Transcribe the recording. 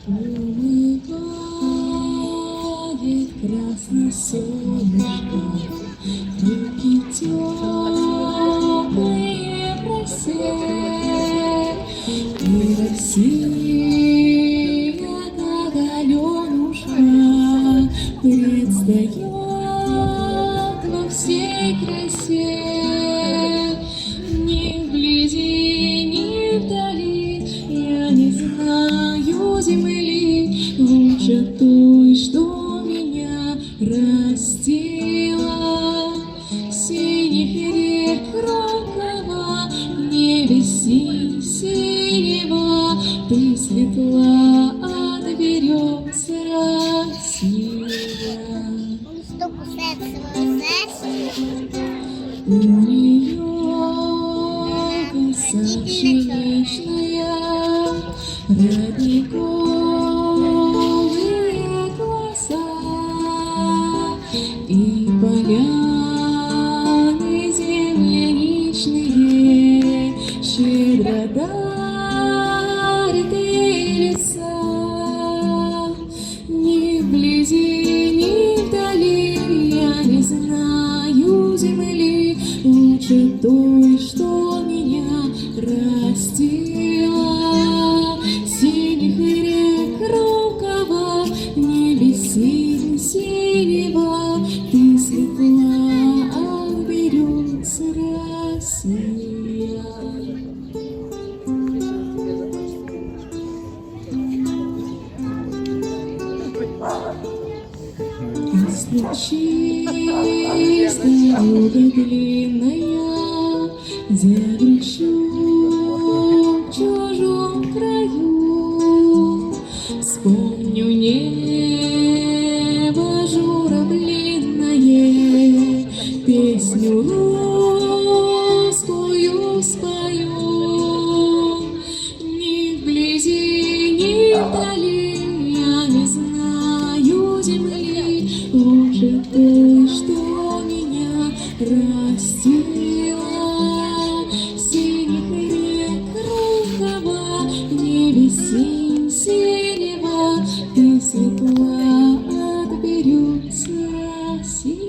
Умывает красное солнышко, руки теплые просек, и Россия, как Аленушка, предстает во всей красе. Ни вблизи, ни вдали я не знаю земли лучше той, что меня растила. Синих рек рукава, в небе синего, ты светла от берез Россия. У нее коса пшеничная, родниковые глаза, и поляны земляничные щедро дарит и леса. Ни вблизи, ни вдали я не знаю земли лучше той, что меня растила. Синих рек рукава, в небе синего, ты светла от берез Россия. Случись дорога длинная, загрещу в чужом краю, вспомню небо журавлиное, песню русскую спою. Ни вблизи, ни вдали я не знаю земли лучше той, что меня растила. Синих рек рукава, в небе синего, ты светла от берез Россия.